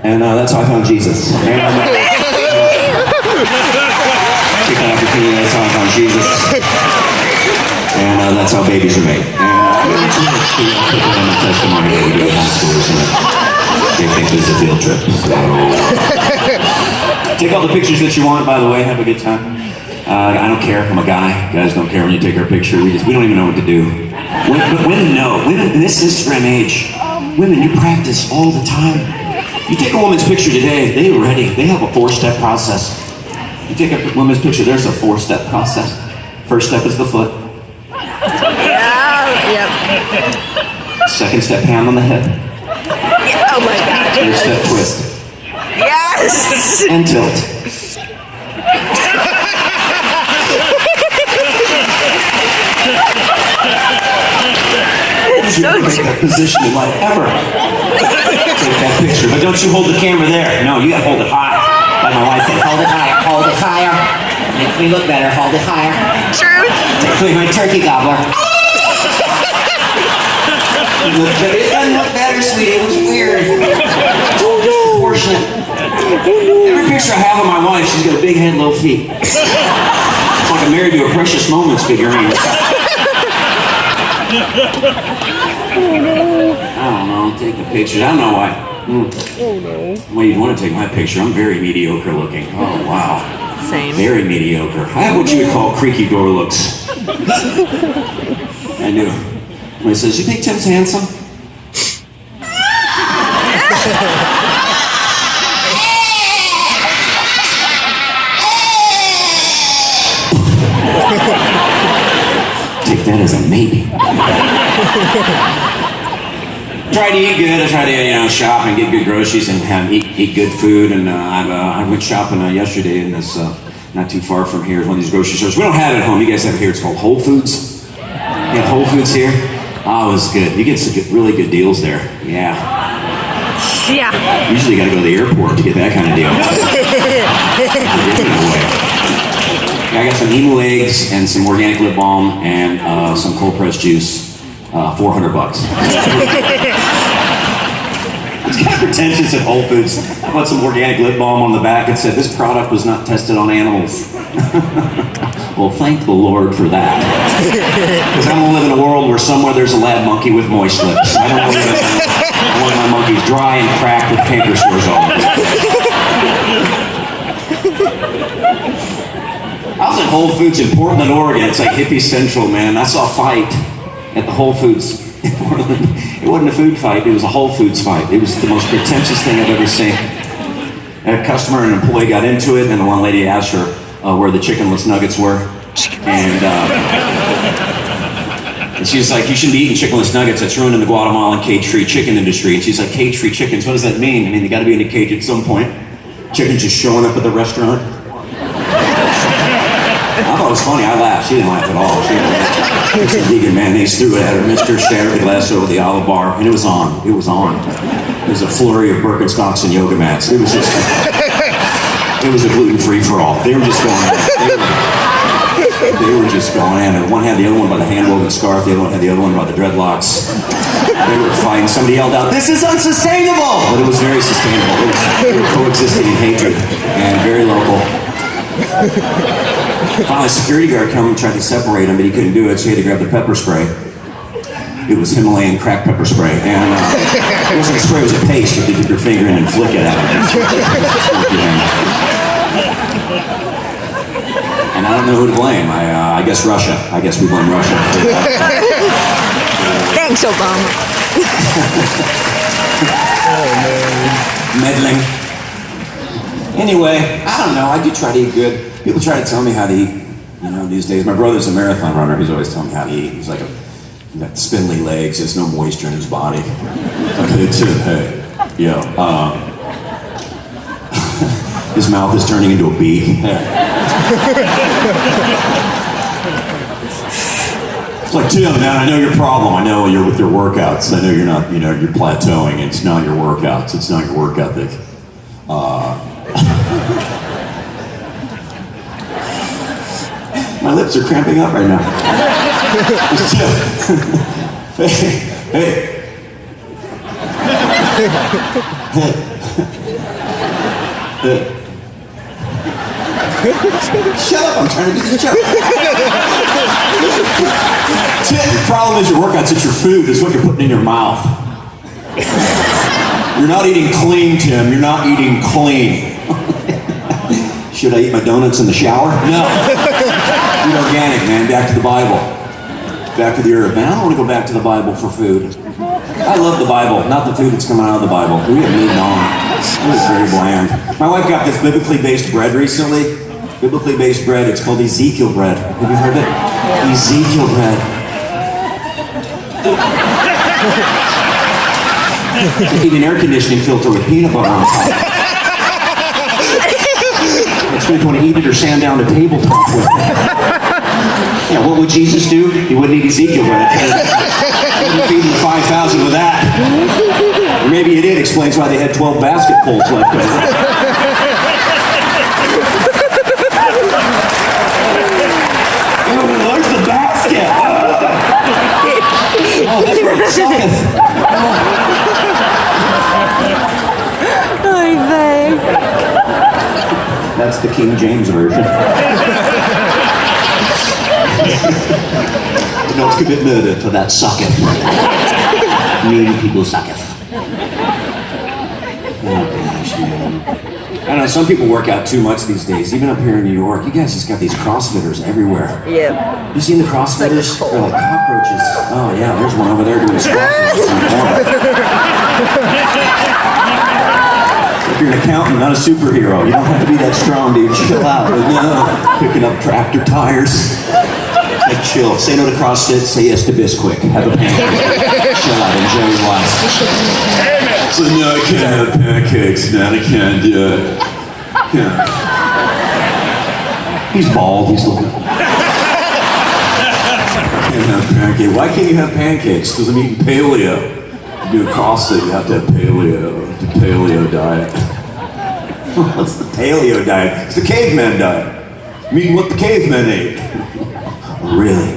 And that's how I found Jesus. Take that opportunity, that's how I found Jesus. And that's how babies are made. And it's really cute. I put that in the testimony that we do at homeschools, and they think this is a field trip. So. Take all the pictures that you want, by the way, have a good time. I don't care, I'm a guy. Guys don't care when you take our picture. We don't even know what to do. But women know. Women, in this Instagram age, women, you practice all the time. You take a woman's picture today, they're ready. They have a 4-step process. You take a woman's picture, there's a 4-step process. First step is the foot. Yeah, yep. Second step, hand on the head. Oh my God. Third step, twist. Yes! And tilt. It's so great that position in life ever. Take that picture, but don't you hold the camera there. No, you gotta hold it high. Like my wife said, hold it higher, hold it higher. Makes me look better, hold it higher. True. Takes me my turkey gobbler. It doesn't look better, sweetie, it was weird. It's all disproportionate. Every picture I have of my wife, she's got a big head, low feet. It's like I'm married to a Precious Moments figurine. I don't know, take the pictures. I don't know why. Well, you'd want to take my picture. I'm very mediocre looking. Oh, wow. Same. Very mediocre. I have what you would call creaky door looks. I do. When he says, you think Tim's handsome? Take that as a maybe. Try to eat good. I try to shop and get good groceries and eat good food. And I went shopping yesterday in this not too far from here. One of these grocery stores. We don't have it at home. You guys have it here. It's called Whole Foods. You have Whole Foods here. Oh, it was good. You get some really good deals there. Yeah. Yeah. Usually you got to go to the airport to get that kind of deal. I got some emu eggs and some organic lip balm and some cold pressed juice. $400. It's kind of pretentious at Whole Foods. I bought some organic lip balm on the back and said this product was not tested on animals. Well, thank the Lord for that. Because I don't live in a world where somewhere there's a lab monkey with moist lips. I don't believe it. I want my monkeys dry and cracked with canker sores all over. I was at Whole Foods in Portland, Oregon. It's like hippie central, man. I saw a fight at the Whole Foods in Portland. It wasn't a food fight, it was a Whole Foods fight. It was the most pretentious thing I've ever seen. A customer and an employee got into it, and the one lady asked her where the chickenless nuggets were. And she was like, you shouldn't be eating chickenless nuggets, that's ruining the Guatemalan cage-free chicken industry. And she's like, cage-free chickens, what does that mean? I mean, they gotta be in a cage at some point. Chickens just showing up at the restaurant. I thought it was funny, I laughed. She didn't laugh at all. She didn't laugh. Some vegan mayonnaise threw it at her. Mr. Standard glass over the olive bar, and it was on. It was on. It was a flurry of Birkenstocks and yoga mats. It was just, it was a gluten-free for all. They were just going at it. They were just going at it. One had the other one by the hand-woven scarf, the other one had the other one by the dreadlocks. They were fighting. Somebody yelled out, "This is unsustainable!" But it was very sustainable. They were coexisting in hatred and very local. Finally, a security guard came and tried to separate them, but he couldn't do it, so he had to grab the pepper spray. It was Himalayan crack pepper spray. And it wasn't a spray, it was a paste. You could dip your finger in and flick it out. And I don't know who to blame. I guess Russia. I guess we blame Russia. Thanks, Obama. Meddling. Anyway, I don't know. I do try to eat good. People try to tell me how to eat, these days. My brother's a marathon runner. He's always telling me how to eat. He's like a He's got spindly legs. There's no moisture in his body. It's hey, yo. His mouth is turning into a beak. It's like, Tim, man, I know your problem. I know you're with your workouts. I know you're not, you're plateauing. It's not your workouts. It's not your work ethic. My lips are cramping up right now. Hey. Shut up, I'm trying to do the joke. The problem is your workouts, it's your food, it's what you're putting in your mouth. You're not eating clean, Tim, you're not eating clean. Should I eat my donuts in the shower? No. Eat organic, man, back to the Bible. Back to the earth. Man, I don't want to go back to the Bible for food. I love the Bible, not the food that's coming out of the Bible. We have moved on. It was very bland. My wife got this biblically based bread recently. Biblically based bread, it's called Ezekiel bread. Have you heard it? Yeah. Ezekiel bread. Eat an air conditioning filter with peanut butter on top. Next week, want to eat it or stand down to tabletop with it. Yeah, what would Jesus do? He wouldn't eat Ezekiel bread. He wouldn't feed the 5,000 with that. Or maybe he did. Explains why they had 12 basketfuls left over. Where's the basket? Oh, that's where it sucketh. Oy vey. That's the King James version. Don't commit murder, for that sucketh. Mean people sucketh. Oh gosh, man. I don't know, some people work out too much these days, even up here in New York. You guys just got these CrossFitters everywhere. Yeah. You seen the CrossFitters? They're like cockroaches. Oh yeah, there's one over there doing squats. If you're an accountant, not a superhero, you don't have to be that strong, dude. Chill out. No, picking up tractor tires. Like chill. Say no to CrossFit. Say yes to Bisquick. Have a pancake. Chill out. Enjoy your life. So no, I can't have pancakes, man. I can't do it. Can't. He's bald. He's looking. Can't have pancakes. Why can't you have pancakes? Because I'm eating paleo. You do a CrossFit, you have to have paleo. The paleo diet. What's the paleo diet? It's the caveman diet. I'm eating what the cavemen ate. Really?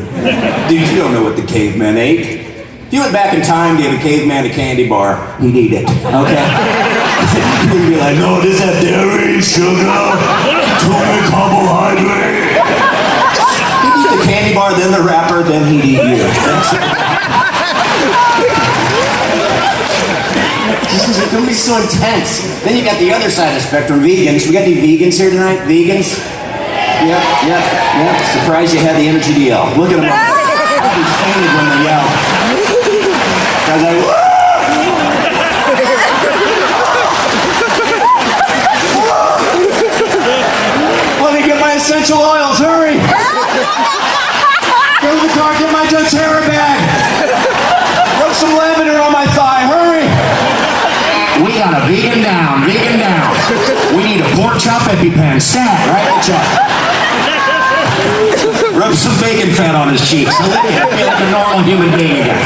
Dude, you don't know what the cavemen ate. If you went back in time, gave a caveman a candy bar, he'd eat it. Okay? You'd be like, no, does that dairy, sugar, too many carbohydrate? He'd eat the candy bar, then the wrapper, then he'd eat you. Don't be so intense. Then you got the other side of the spectrum, vegans. We got any vegans here tonight? Vegans? Yep. Surprised you had the energy to yell. Look at them. I'll be fainted when they yell. Guys like, whoa! Let me get my essential oils, hurry! Go to the car, get my doTERRA bag! Rub some lavender on my thigh, hurry! We got a vegan down. We need a pork chop EpiPen, stat, right? Chop. Rub some bacon fat on his cheeks. So let him feel like a normal human being again.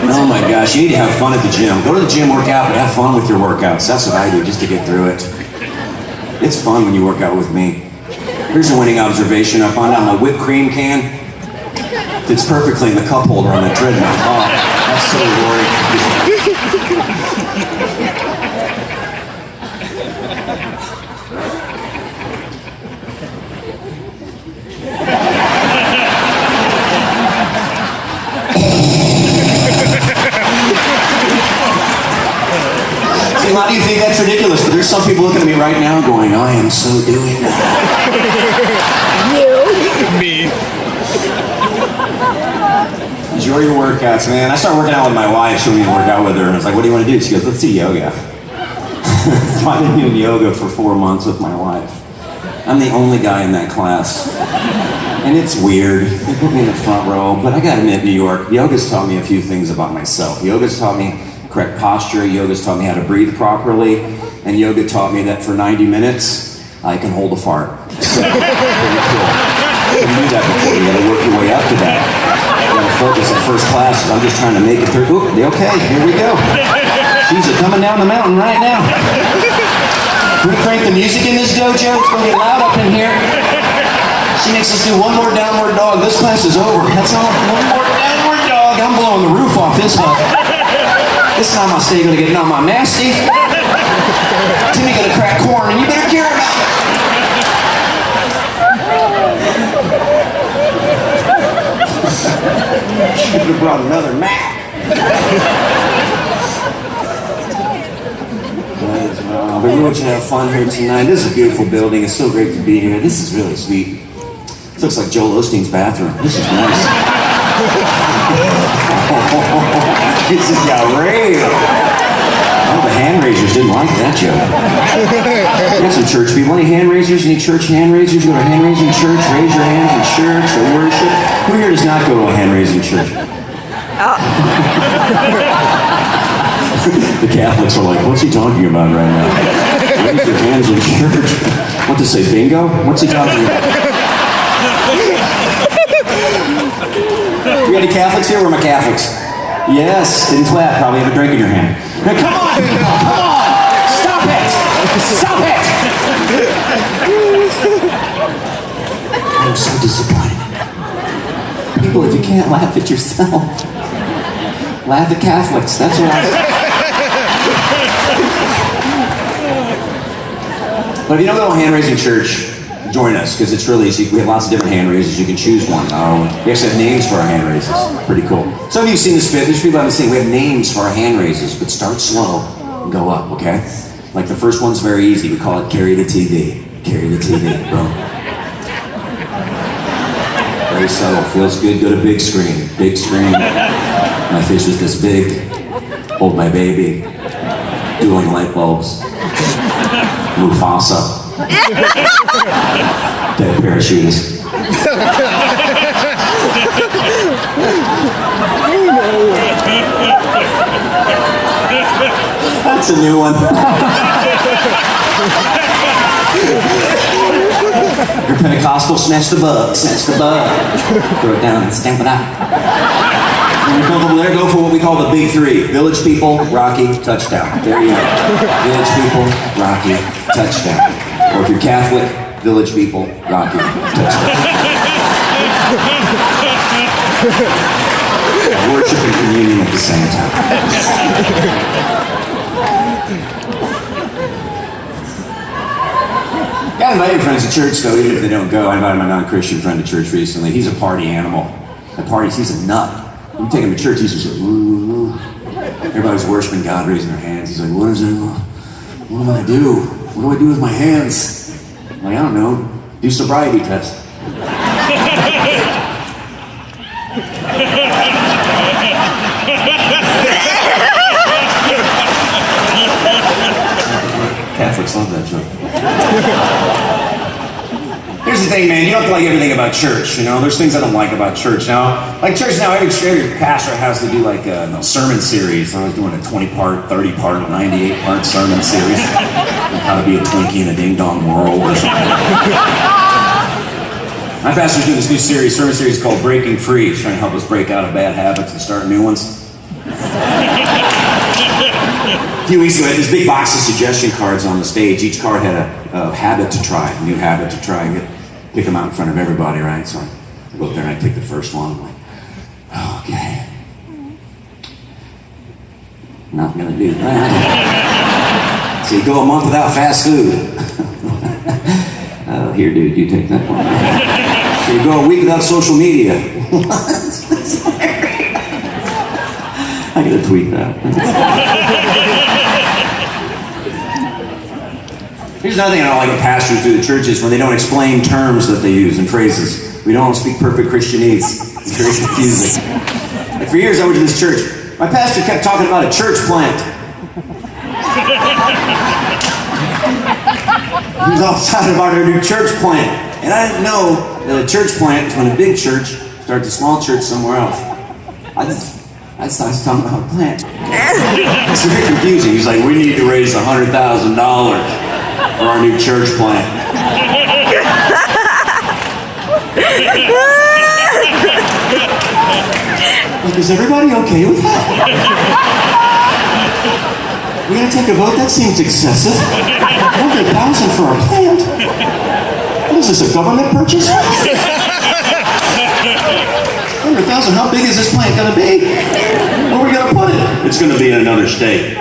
Oh my gosh, you need to have fun at the gym. Go to the gym, work out, but have fun with your workouts. That's what I do just to get through it. It's fun when you work out with me. Here's a winning observation. I found out my whipped cream can fits perfectly in the cup holder on the treadmill. Oh, that's so rewarding. See, why do you think that's ridiculous? But there's some people looking at me right now going, I am so doing that. Me. Enjoy your workouts, man. I started working out with my wife, so we work out with her, and I was like, what do you want to do? She goes, let's do yoga. So I've been doing yoga for 4 months with my wife. I'm the only guy in that class. And it's weird. They put me in the front row, but I gotta admit, New York, yoga's taught me a few things about myself. Yoga's taught me correct posture, yoga's taught me how to breathe properly, and yoga taught me that for 90 minutes, I can hold a fart. So, pretty cool. You can do that before, you gotta work your way up to that. You gotta focus at first class, I'm just trying to make it through. Ooh, okay, here we go. She's coming down the mountain right now. Can we crank the music in this dojo? It's gonna get loud up in here. She makes us do one more downward dog. This class is over. That's all. One more downward dog. I'm blowing the roof off this hut. This time I'll stay gonna get on my nasty. Timmy gonna crack corn, and you better care about it. Should have brought another Mac. But we want you to have fun here tonight. This is a beautiful building. It's so great to be here. This is really sweet. This looks like Joel Osteen's bathroom. This is nice. This has got real. Oh, the hand raisers didn't like that joke. We got some church people. Any hand raisers? Any church hand raisers? You go to a hand raising church? Raise your hands in church or worship. Who here does not go to a hand raising church? The Catholics are like, what's he talking about right now? Raise your hands in church. What to say, bingo? What's he talking about? You got any Catholics here? Where are my Catholics? Yes, didn't clap. Probably have a drink in your hand. Now, come on, bingo! Come on! Stop it! Stop it! I'm so disappointed. People, if you can't laugh at yourself, laugh at Catholics. That's what I say. But if you don't go to a hand-raising church, join us, because it's really easy. We have lots of different hand raises. You can choose one. We actually have names for our hand raises. Pretty cool. Some of you have seen this bit. There's people haven't seen. We have names for our hand raises, but start slow and go up, okay? Like the first one's very easy. We call it carry the TV. Carry the TV, bro. Very subtle. Feels good. Go to big screen. Big screen. My fish is this big. Hold my baby. Dueling light bulbs. Mufasa. Dead parachutist. That's a new one. Your Pentecostal, snatch the bug, snatch the bug. Throw it down and stamp it out. When you come over there, go for what we call the big three. Village people, Rocky, touchdown. There you go. Village people, Rocky, touchdown. Or if you're Catholic, village people, Rocky, touchdown. Worship and communion at the same time. Gotta invite your friends to church, though, even if they don't go. I invited my non-Christian friend to church recently. He's a party animal. At parties, he's a nut. You take him to church, he's just like, ooh. Everybody's worshiping God, raising their hands. He's like, what is it? What do I do? What do I do with my hands? I'm like, I don't know. Do sobriety test. Catholics love that joke. Here's the thing, man. You don't have to like everything about church, you know? There's things I don't like about church. Now, like church now, every pastor has to do like a sermon series. I was doing a 20-part, 30-part, 98-part sermon series. Like how to be a Twinkie in a ding-dong world or something. My pastor's doing this new sermon series called Breaking Free. He's trying to help us break out of bad habits and start new ones. A few weeks ago, I had this big box of suggestion cards on the stage. Each card had a habit to try, a new habit to try, and pick them out in front of everybody, right? So I go up there and I pick the first one. I'm like, okay. Not gonna do that. So you go a month without fast food. Oh, here, dude, you take that one. So you go a week without social media. I gotta tweet that. Here's another thing I don't like when pastors do the churches, when they don't explain terms that they use and phrases. We don't speak perfect Christianese. It's very confusing. Like for years I went to this church. My pastor kept talking about a church plant. He was all excited about our new church plant. And I didn't know that a church plant is when a big church starts a small church somewhere else. I just thought he was talking about a plant. It's very confusing. He's like, we need to raise $100,000 for our new church plant. Like, is everybody okay with that? We're gonna take a vote? That seems excessive. $100,000 for our plant? What is this, a government purchase? $100,000, how big is this plant gonna be? Where are we gonna put it? It's gonna be in another state.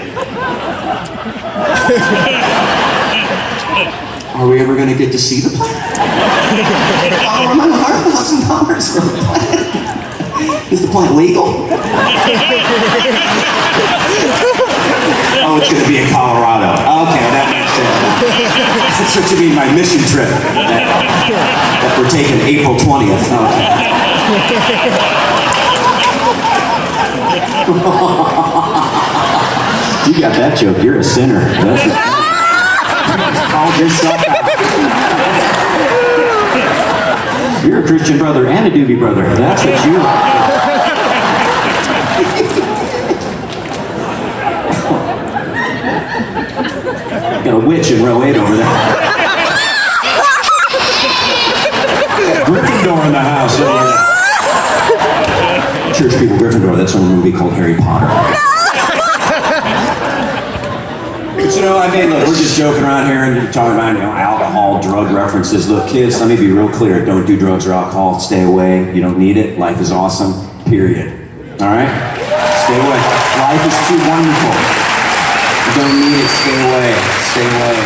Are we ever gonna get to see the plant? Oh, I'm on $100,000 for a plant. Is the plant legal? Oh, it's gonna be in Colorado. Okay, that makes sense. That's what you mean my mission trip. That we're taking April 20th. Okay. You got that joke. You're a sinner. Called yourself out. You're a Christian brother and a doobie brother. That's what you are. Got a witch in row 8 over there. Gryffindor in the house. Church people, Gryffindor. That's from a movie called Harry Potter. But you know, I mean, look, we're just joking around here and you're talking about, alcohol, drug references. Look, kids, let me be real clear. Don't do drugs or alcohol. Stay away. You don't need it. Life is awesome. Period. All right? Stay away. Life is too wonderful. You don't need it. Stay away. Stay away.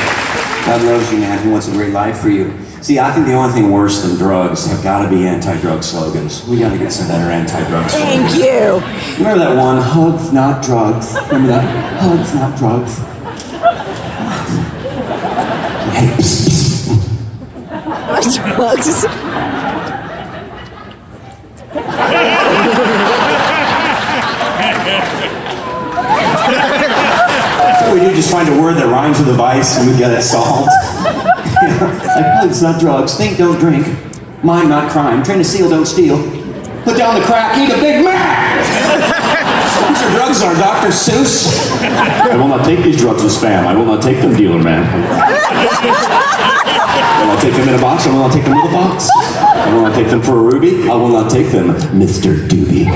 God loves you, man. He wants a great life for you. See, I think the only thing worse than drugs have got to be anti-drug slogans. We got to get some better anti-drug slogans. Thank you. Remember that one? Hugs, not drugs. Remember that? Hugs, not drugs. Hey, psst, psst. What's drugs? So we do just find a word that rhymes with a vice and we get it solved. Like hugs, not drugs. Think, don't drink. Mind, not crime. Train to steal, don't steal. Put down the crack, eat a Big Mac! These are drugs are Dr. Seuss. I will not take these drugs as spam. I will not take them, dealer man. I will not take them in a box. I will not take them in a box. I will not take them for a ruby. I will not take them, Mr. Doobie.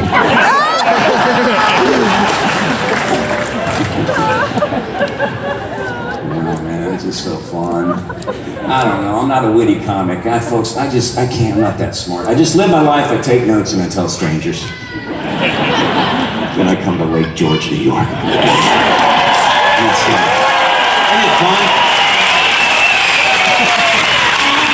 Oh man, it's just so fun. I don't know. I'm not a witty comic. Folks, I can't. I'm not that smart. I just live my life. I take notes and I tell strangers. Then I come to Lake George, New York. That's fun. Isn't it fun?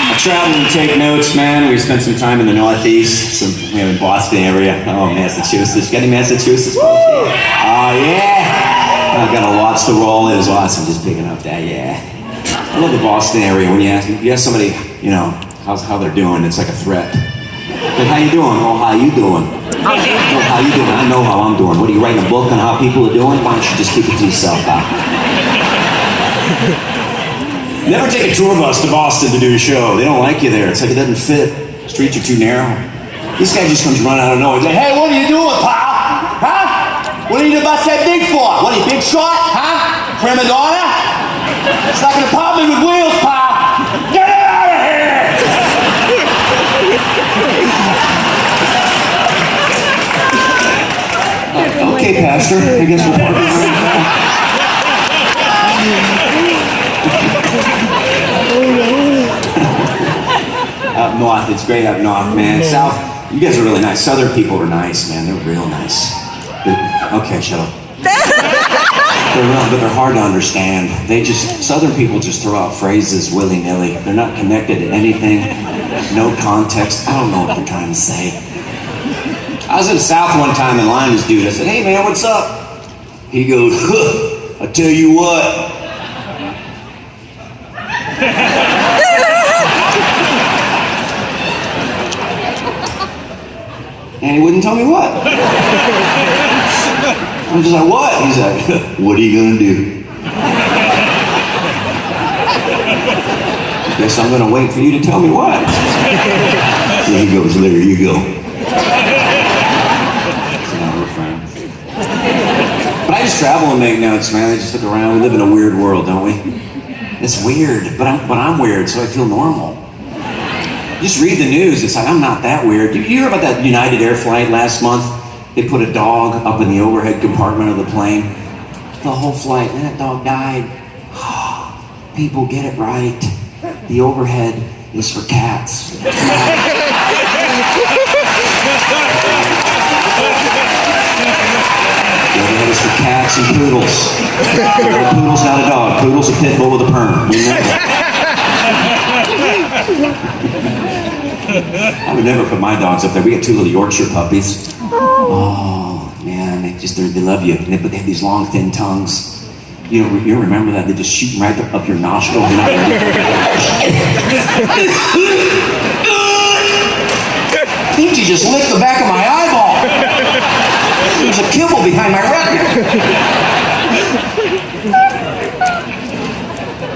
I travel and take notes, man. We spent some time in the Northeast, we have in Boston area. Oh, Massachusetts. Got any Massachusetts? Oh, yeah. I've got a lots to roll. It was awesome just picking up that, yeah. I love the Boston area. When you ask somebody, how they're doing, it's like a threat. Like, how you doing? Oh, how you doing? Oh, how you doing? I know how I'm doing. What, are you writing a book on how people are doing? Why don't you just keep it to yourself, pal? Never take a tour bus to Boston to do a show. They don't like you there. It's like it doesn't fit. The streets are too narrow. This guy just comes running out of nowhere. He's like, hey, what are you doing, pal? Huh? What are you about that big for? What are you, big shot? Huh? Prima donna? It's like an apartment with wheels, pal. Get it out of here! Okay, Pastor. I guess we're parking right now. Up north, it's great up north, man. South, you guys are really nice. Southern people are nice, man. They're real nice. Okay, shut up. But they're hard to understand. Southern people just throw out phrases willy-nilly. They're not connected to anything. No context. I don't know what they're trying to say. I was in the South one time in line with this dude. I said, hey man, what's up? He goes, huh, I tell you what. And he wouldn't tell me what. I'm just like, what? He's like, what are you gonna do? Guess I'm gonna wait for you to tell me what. And he goes, there you go. So now we're friends. But I just travel and make notes, man. I just look around. We live in a weird world, don't we? It's weird, but I'm weird, so I feel normal. Just read the news. It's like, I'm not that weird. Did you hear about that United Air flight last month? They put a dog up in the overhead compartment of the plane. The whole flight, and that dog died. People, get it right. The overhead is for cats. The overhead is for cats and poodles. The poodle's not a dog. Poodle's a pit bull with a perm. You know? I would never put my dogs up there. We got 2 little Yorkshire puppies. Oh man, they love you. But they have these long, thin tongues. You remember that? They just shoot right up your nostril. You're not ready. I think you just licked the back of my eyeball. There's a kibble behind my retina.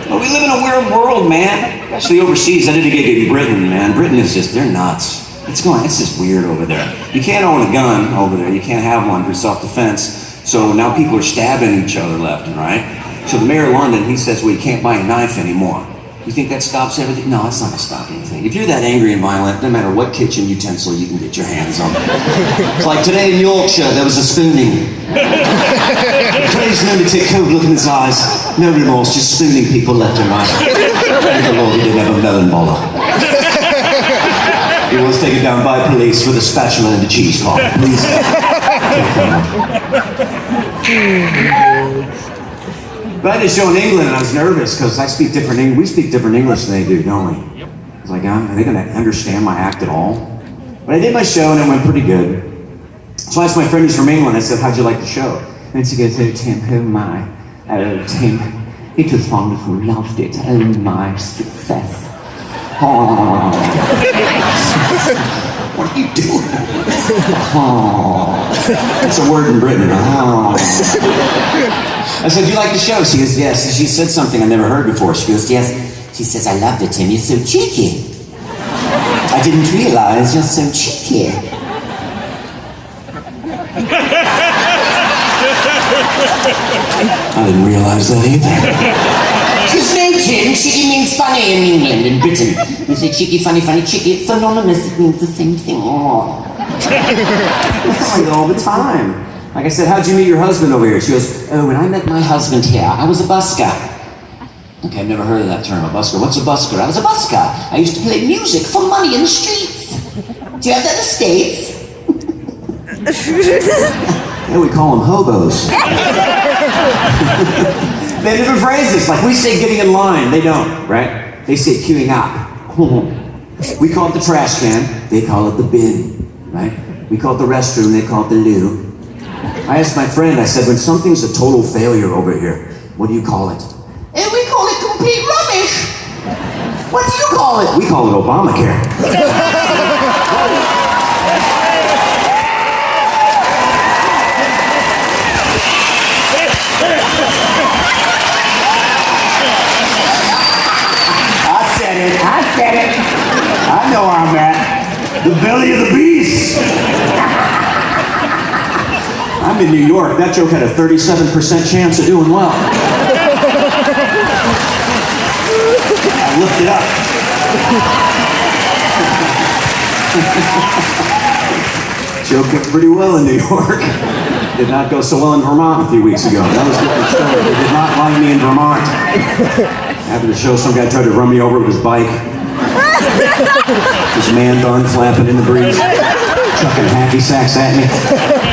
But we live in a weird world, man. Especially overseas. I did a gig in Britain, man. Britain is just, they're nuts. It's just weird over there. You can't own a gun over there. You can't have one for self-defense. So now people are stabbing each other left and right. So the mayor of London, he says, well, you can't buy a knife anymore. You think that stops everything? No, it's not gonna stop anything. If you're that angry and violent, no matter what kitchen utensil you can get your hands on. It's like today in Yorkshire, there was a spooning. Crazy lunatic, cold look in his eyes. No remorse, just spooning people left and right. Thank the Lord he didn't have a melon boller. He was taken down by police with a spatula and a cheesecloth. Please. But I did a show in England and I was nervous because we speak different English than they do, don't we? Yep. I was like, are they gonna understand my act at all? But I did my show and it went pretty good. So I asked my friend who's from England, I said, how'd you like the show? And she goes, oh Tim, oh my, oh Tim, it was wonderful, loved it, oh my success. Oh. What are you doing? Oh. That's a word in Britain. Oh. I said, do you like the show? She goes, yes. And she said something I never heard before. She goes, yes. She says, I loved it, Tim. You're so cheeky. I didn't realize you're so cheeky. I didn't realize that either. Because no, Tim, cheeky means funny in England and Britain. You say cheeky, funny, cheeky, it's synonymous. It means the same thing. Oh. All the time. Like I said, how'd you meet your husband over here? She goes, oh, when I met my husband here, I was a busker. Okay, I've never heard of that term, a busker. What's a busker? I was a busker. I used to play music for money in the streets. Do you have that in the States? Yeah, we call them hobos. They have different phrases. Like we say getting in line, they don't, right? They say queuing up. We call it the trash can, they call it the bin, right? We call it the restroom, they call it the loo. I asked my friend, I said, when something's a total failure over here, what do you call it? And we call it complete rubbish. What do you call it? We call it Obamacare. I said it. I know where I'm at. The belly of the beast. I'm in New York. That joke had a 37% chance of doing well. I looked it up. Joke went pretty well in New York. Did not go so well in Vermont a few weeks ago. That was a different story. They did not like me in Vermont. After the show, some guy tried to run me over with his bike. His man bun flapping in the breeze, chucking hacky sacks at me.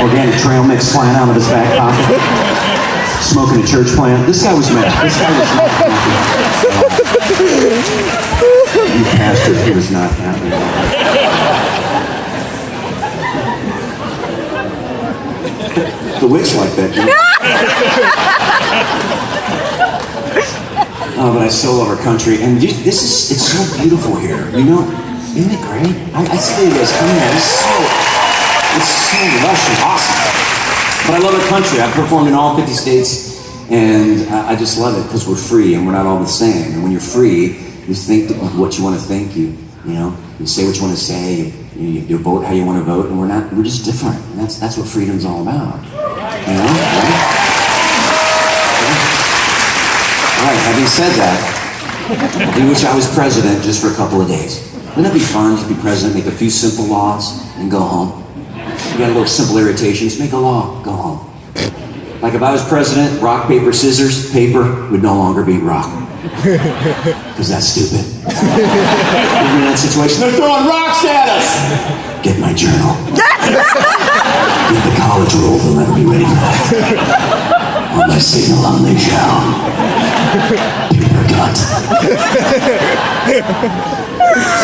Organic trail mix flying out of his back pocket. Smoking a church plant. This guy was mad. This guy was not happy. You pastor, he was not happy. The witch like that, dude. Oh, but I still love our country, and it's so beautiful here. You know, isn't it great? I see you guys coming here. It's so lush and awesome. But I love our country. I've performed in all 50 states, and I just love it because we're free and we're not all the same. And when you're free, You think what you want to think. You say what you want to say. You vote how you want to vote, and we're just different. And that's what freedom's all about. You know? Right? All right, having said that, I wish I was president just for a couple of days. Wouldn't it be fun to be president, make a few simple laws, and go home? You got a little simple irritations, make a law, go home. Like if I was president, rock, paper, scissors, paper would no longer be rock. Because that's stupid. You're in that situation, they're throwing rocks at us! Get my journal. Get the college roll, they'll never be ready for that. On my signal, on they shall. Paper cut.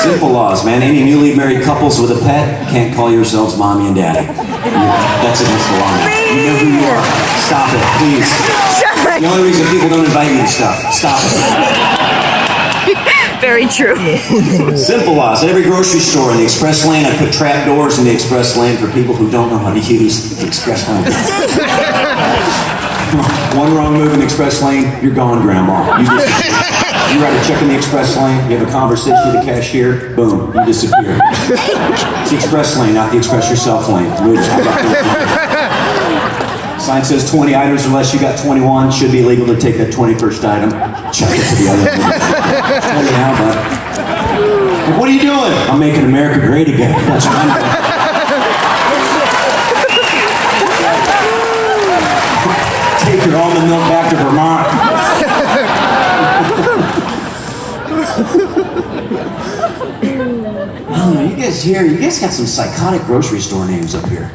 Simple laws, man. Any newly married couples with a pet can't call yourselves mommy and daddy. That's against the law. You know who you are. Stop it, please. The only reason people don't invite me to stuff. Stop it. Very true. Simple laws. At every grocery store in the express lane, I put trap doors in the express lane for people who don't know how to use the express lane. One wrong move in the express lane, you're gone, Grandma. You write a check in the express lane, you have a conversation with the cashier, boom, you disappear. It's the express lane, not the express yourself lane. Move. Sign says 20 items unless you got 21. Should be illegal to take that 21st item. Check it to the other one. 20 now, bud. Like, what are you doing? I'm making America great again. That's what I'm doing. Take your almond milk back to Vermont. Oh, you guys got some psychotic grocery store names up here.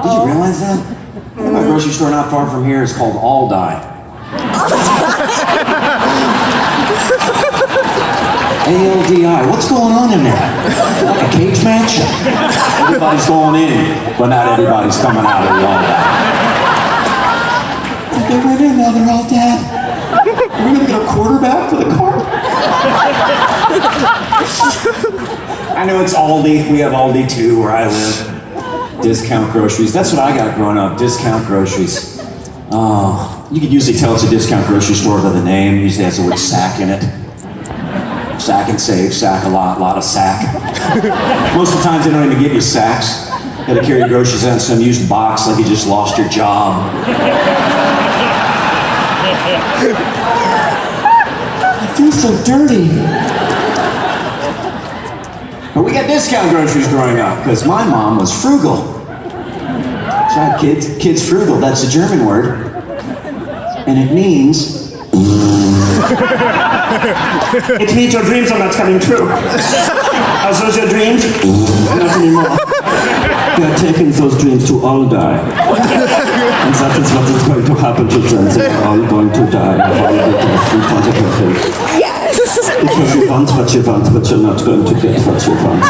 Did you realize that? My grocery store not far from here is called Aldi. ALDI. What's going on in there? Like a cage match? Everybody's going in, but not everybody's coming out of the Aldi. They're right in now, they're all dead. Are we gonna get a quarterback for the car? I know it's Aldi. We have Aldi too where I live. Discount groceries. That's what I got growing up. Discount groceries. Oh, you could usually tell it's a discount grocery store by the name. It usually has the word sack in it. Sack and save. Sack a lot of sack. Most of the times they don't even give you sacks. You gotta carry your groceries out in some used box like you just lost your job. I feel so dirty. But we got discount groceries growing up because my mom was frugal. She had kids frugal. That's a German word. And it means... It means your dreams are not coming true. Are those your dreams? Not anymore. They are taking those dreams to all die. And that is what is going to happen to them. They are all going to die of horrible death in front of your face. Yes! Because you want what you want, but you're not going to get what you want.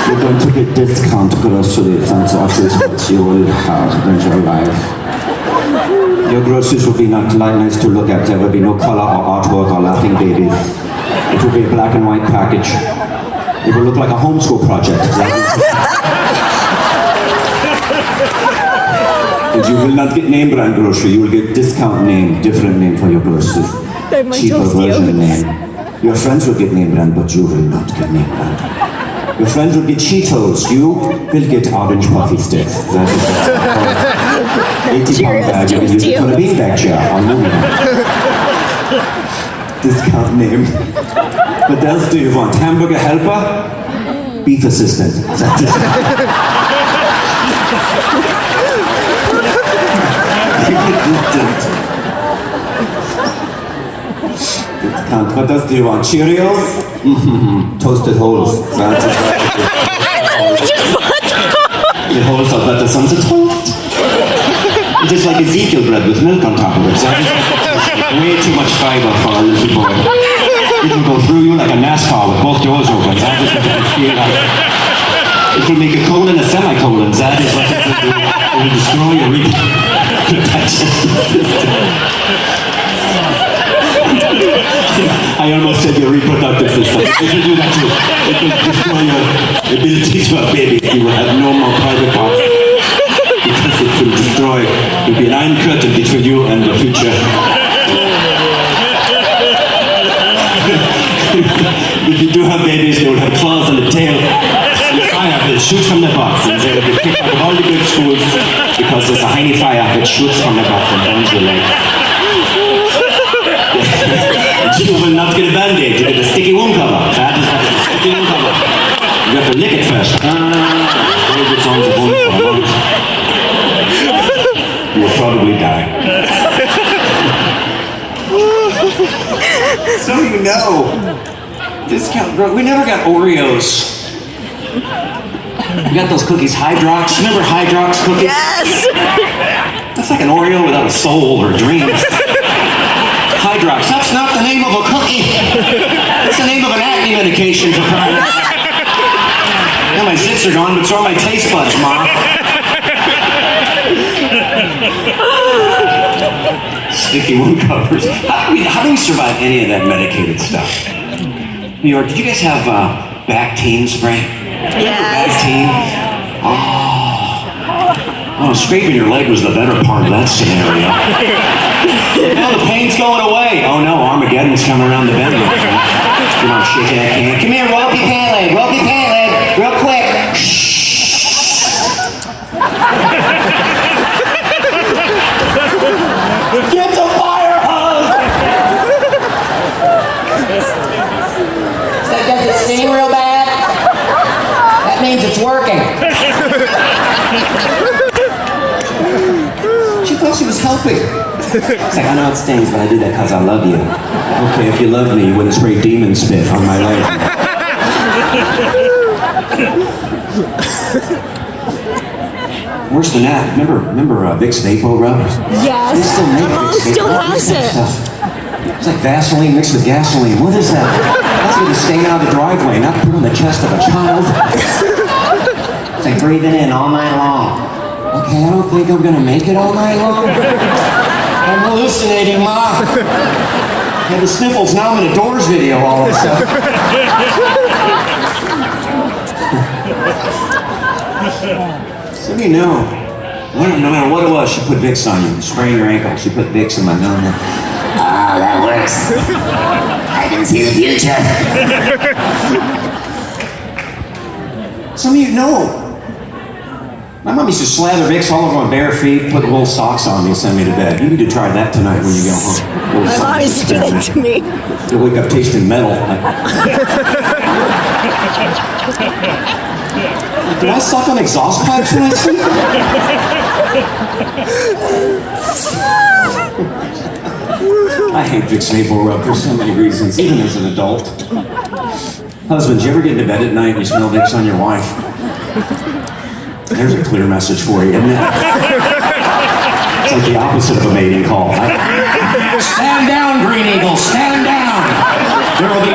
You're going to get discount groceries, and that is what you will have in your life. Your groceries will be not nice to look at. There will be no color or artwork or laughing babies. It will be a black and white package. It will look like a homeschool project. And you will not get name brand grocery. You will get discount name, different name for your groceries. Cheaper version name. Your friends will get name brand, but you will not get name brand. Your friends will get Cheetos. You will get orange puffy sticks. That is 80-pound bag. You can use it for a beef bag jar on movie. Discount name. What else do you want? Hamburger helper? Beef assistant. That is Discount. What else do you want? Cheerios? Mm-hmm. Toasted holes. That's the holes are better than the toast. It's just like Ezekiel bread with milk on top of it. Way too much fiber for a little boy. It will go through you like a NASCAR with both doors open. That is what it will feel like. It will make a colon a semicolon. That is what it will do. It will destroy your digestive system. I almost said your reproductive system. It will do that too. It will destroy your ability to have babies. You will have no more private parts. Because it will destroy. There will be an iron curtain between you and the future. have babies, they would have claws on the tail and fire that shoots from the butt. And they would be kicked out of all the good schools because there's a tiny fire that shoots from the butt and burns your leg. You will not get a band-aid, you get a sticky wound cover. That is what a sticky wound cover. You have to lick it first. Very good songs of wound for a month. You will probably die. So you know, discount drug. We never got Oreos. We got those cookies, Hydrox. Remember Hydrox cookies? Yes. That's like an Oreo without a soul or dreams. Hydrox. That's not the name of a cookie. It's the name of an acne medication for crying out loud. Now my zits are gone, but so are my taste buds, Mom. Sticky wound covers. How do we survive any of that medicated stuff? New York, did you guys have Bactine spray? Yes. Bactine? Oh, scraping your leg was the better part of that scenario. Now the pain's going away. Oh no, Armageddon's coming around the bend. Come on, shake that can. Come here, roll up your pant leg, real quick. Get the fire hose! So does it steam real bad? That means it's working. She thought she was helping. It's like, I know it stings, but I do that because I love you. Okay, if you love me, you wouldn't spray demon spit on my leg. Worse than that, remember Vicks Vapo Rub? Yes. They still make My mom Vicks still Vapo Rub. What has is that it. stuff? It's like Vaseline mixed with gasoline. What is that? That's going to stain out of the driveway, not put on the chest of a child. It's like breathing in all night long. Okay, I don't think I'm going to make it all night long. I'm hallucinating, Ma. I had the sniffles, now I'm in a Doors video all of a sudden. So you know, no matter what it was, she put Vicks on you. Sprain your ankle, she put Vicks in my nose. Ah, that works. I can see the future. Some of you know. My mom used to slather Vicks all over my bare feet, put little socks on me, and send me to bed. You need to try that tonight when you go home. Little My mom socks used to do that to me. You'll wake up tasting metal. Do I suck on exhaust pipes when I sleep? I hate Vicks Vapor Rub for so many reasons, even as an adult. Husbands, you ever get into bed at night and you smell Vicks on your wife? There's a clear message for you, isn't it? It's like the opposite of a mating call. Stand down, Green Eagle, stand down! There will be